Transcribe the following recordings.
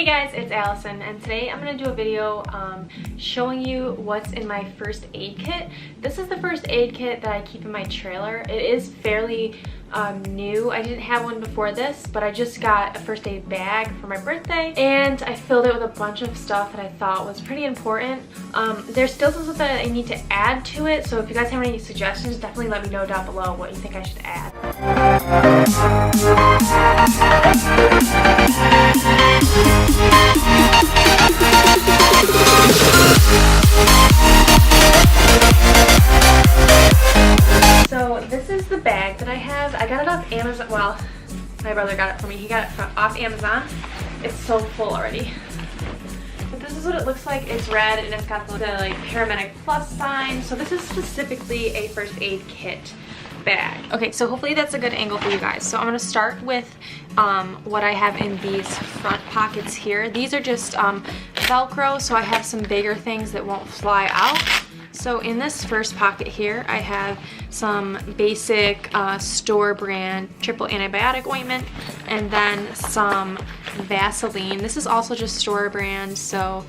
guys, it's Allison, and today I'm going to do a video showing you what's in my first aid kit. This is the first aid kit that I keep in my trailer. It is fairly new. I didn't have one before this, but I just got a first aid bag for my birthday, and I filled it with a bunch of stuff that I thought was pretty important. There's still some stuff that I need to add to it, so if you guys have any suggestions, definitely let me know down below what you think I should add. So this is the bag that I have. I got it off Amazon. Well, my brother got it for me. He got it off Amazon. It's so full already. But this is what it looks like. It's red and it's got the like paramedic plus sign. So this is specifically a first aid kit bag. Okay, so hopefully that's a good angle for you guys. So I'm gonna start with what I have in these front pockets here. These are just Velcro, so I have some bigger things that won't fly out. So in this first pocket here, I have some basic store brand triple antibiotic ointment, and then some Vaseline. This is also just store brand, so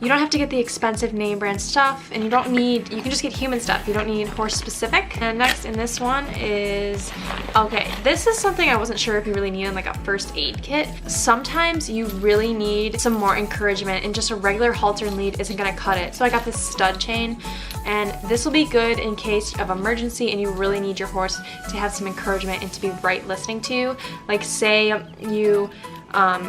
you don't have to get the expensive name brand stuff, and you can just get human stuff. You don't need horse specific. And next in this one is, okay, this is something I wasn't sure if you really need in like a first aid kit. Sometimes you really need some more encouragement, and just a regular halter and lead isn't gonna cut it. So I got this stud chain, and this will be good in case of emergency and you really need your horse to have some encouragement and to be right listening to you. Like say you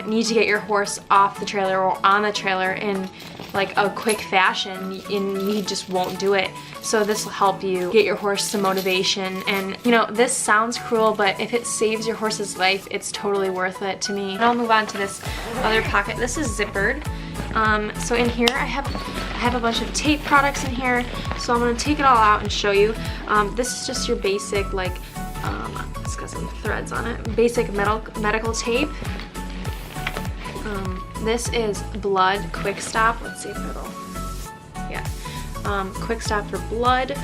need to get your horse off the trailer or on the trailer in like a quick fashion and he just won't do it. So this will help you get your horse some motivation. And you know, this sounds cruel, but if it saves your horse's life, it's totally worth it to me. And I'll move on to this other pocket. This is zippered. So in here I have a bunch of tape products in here. So I'm gonna take it all out and show you. This is just your basic like, it's got some threads on it, basic medical tape. This is blood quick stop. Let's see if it'll, yeah. Quick stop for blood.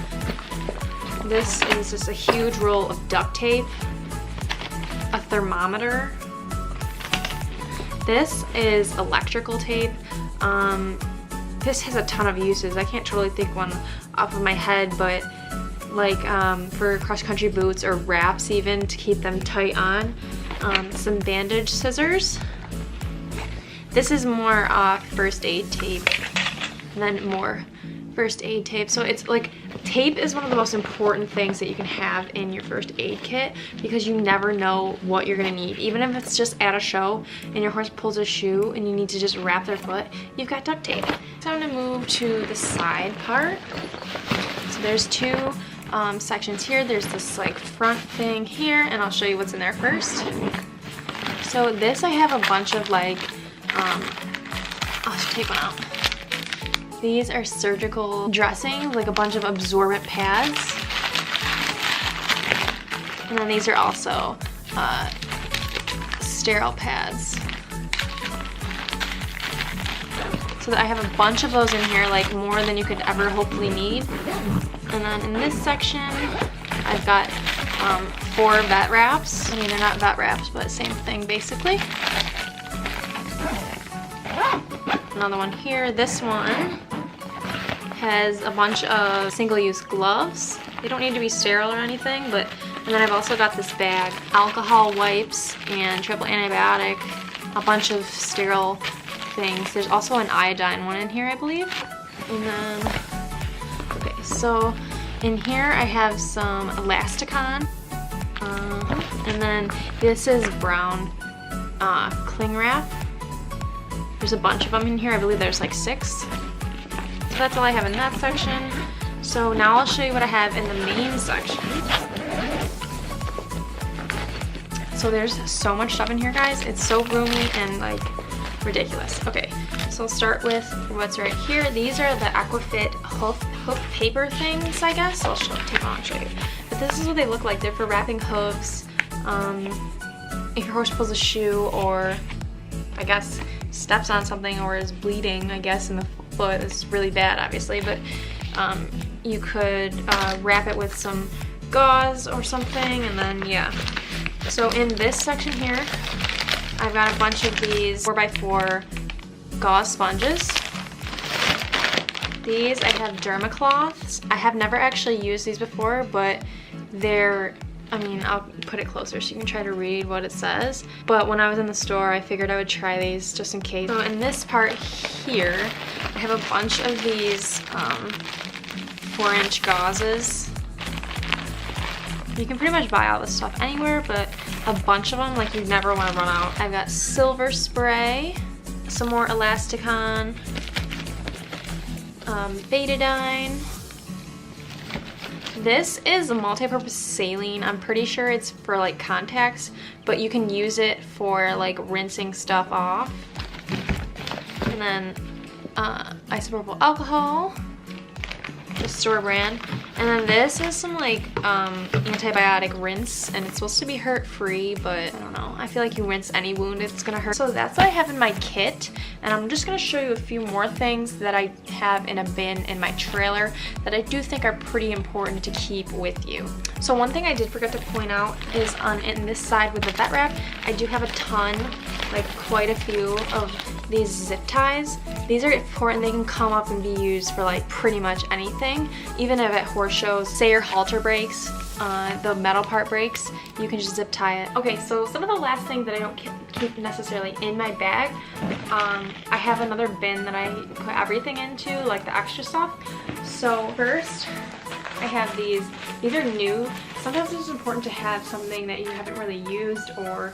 This is just a huge roll of duct tape. A thermometer. This is electrical tape. This has a ton of uses. I can't totally think one off of my head, but like for cross-country boots or wraps even to keep them tight on. Some bandage scissors. This is more first aid tape, and then more first aid tape. So it's like, tape is one of the most important things that you can have in your first aid kit, because you never know what you're gonna need. Even if it's just at a show and your horse pulls a shoe and you need to just wrap their foot, you've got duct tape. So I'm gonna move to the side part. So there's two sections here. There's this like front thing here, and I'll show you what's in there first. So this, I have a bunch of like, I'll just take one out. These are surgical dressings, like a bunch of absorbent pads. And then these are also sterile pads. So I have a bunch of those in here, like more than you could ever hopefully need. And then in this section, I've got 4 vet wraps. I mean, they're not vet wraps, but same thing basically. Another one here. This one has a bunch of single-use gloves. They don't need to be sterile or anything, but, and then I've also got this bag, alcohol wipes and triple antibiotic, a bunch of sterile things. There's also an iodine one in here, I believe. And then, okay, so in here I have some Elasticon, and then this is brown cling wrap. There's a bunch of them in here. I believe there's like 6. So that's all I have in that section. So now I'll show you what I have in the main section. So there's so much stuff in here, guys. It's so roomy and like ridiculous. Okay, so I'll start with what's right here. These are the Equifit hoof paper things, I guess. I'll take on and show you. But this is what they look like. They're for wrapping hooves. If your horse pulls a shoe, or I guess steps on something, or is bleeding, I guess, in the foot. It's really bad, obviously, but you could wrap it with some gauze or something, and then, yeah. So in this section here, I've got a bunch of these 4x4 gauze sponges. These, I have dermacloths. I have never actually used these before, but they're, I mean, I'll put it closer so you can try to read what it says. But when I was in the store, I figured I would try these just in case. So in this part here, I have a bunch of these 4-inch gauzes. You can pretty much buy all this stuff anywhere, but a bunch of them, like, you never want to run out. I've got silver spray, some more elasticon, betadine. This is a multi-purpose saline. I'm pretty sure it's for like contacts, but you can use it for like rinsing stuff off. And then isopropyl alcohol, the store brand. And then this is some like antibiotic rinse, and it's supposed to be hurt free, but I don't know. I feel like you rinse any wound, it's gonna hurt. So that's what I have in my kit, and I'm just gonna show you a few more things that I have in a bin in my trailer that I do think are pretty important to keep with you. So one thing I did forget to point out is in this side with the vet wrap, I do have a ton, like quite a few of these zip ties. These are important. They can come up and be used for like pretty much anything. Even if at horse shows, say your halter breaks, the metal part breaks, you can just zip tie it. Okay, so some of the last things that I don't keep necessarily in my bag, I have another bin that I put everything into, like the extra stuff. So first, I have these. These are new. Sometimes it's important to have something that you haven't really used or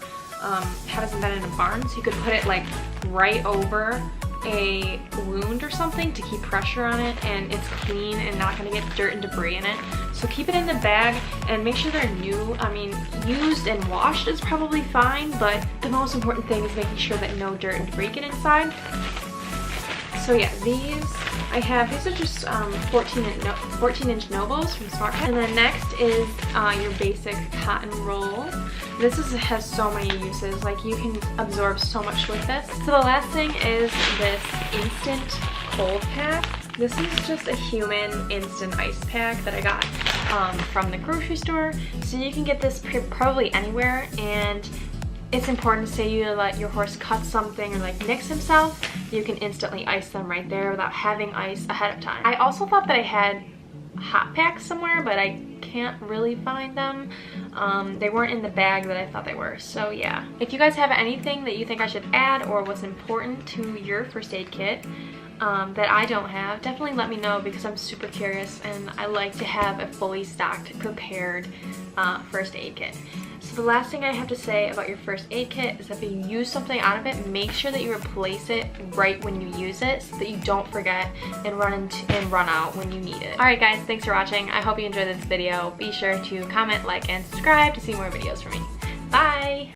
hasn't been in a barn, so you could put it like right over a wound or something to keep pressure on it, and it's clean and not going to get dirt and debris in it. So keep it in the bag and make sure they're new. I mean, used and washed is probably fine, but the most important thing is making sure that no dirt and debris get inside. So yeah, these I have. These are just 14-inch Novos from Smart Pet. And then next is your basic cotton roll. This has so many uses. Like, you can absorb so much with this. So the last thing is this instant cold pack. This is just a human instant ice pack that I got from the grocery store. So you can get this probably anywhere, and it's important to say you let your horse cut something or like nicks himself, you can instantly ice them right there without having ice ahead of time. I also thought that I had hot packs somewhere, but I can't really find them. They weren't in the bag that I thought they were. So yeah, if you guys have anything that you think I should add or what's important to your first aid kit that I don't have, definitely let me know, because I'm super curious and I like to have a fully stocked, prepared first aid kit. So the last thing I have to say about your first aid kit is that if you use something out of it, make sure that you replace it right when you use it so that you don't forget and run out when you need it. Alright guys, thanks for watching. I hope you enjoyed this video. Be sure to comment, like, and subscribe to see more videos from me. Bye!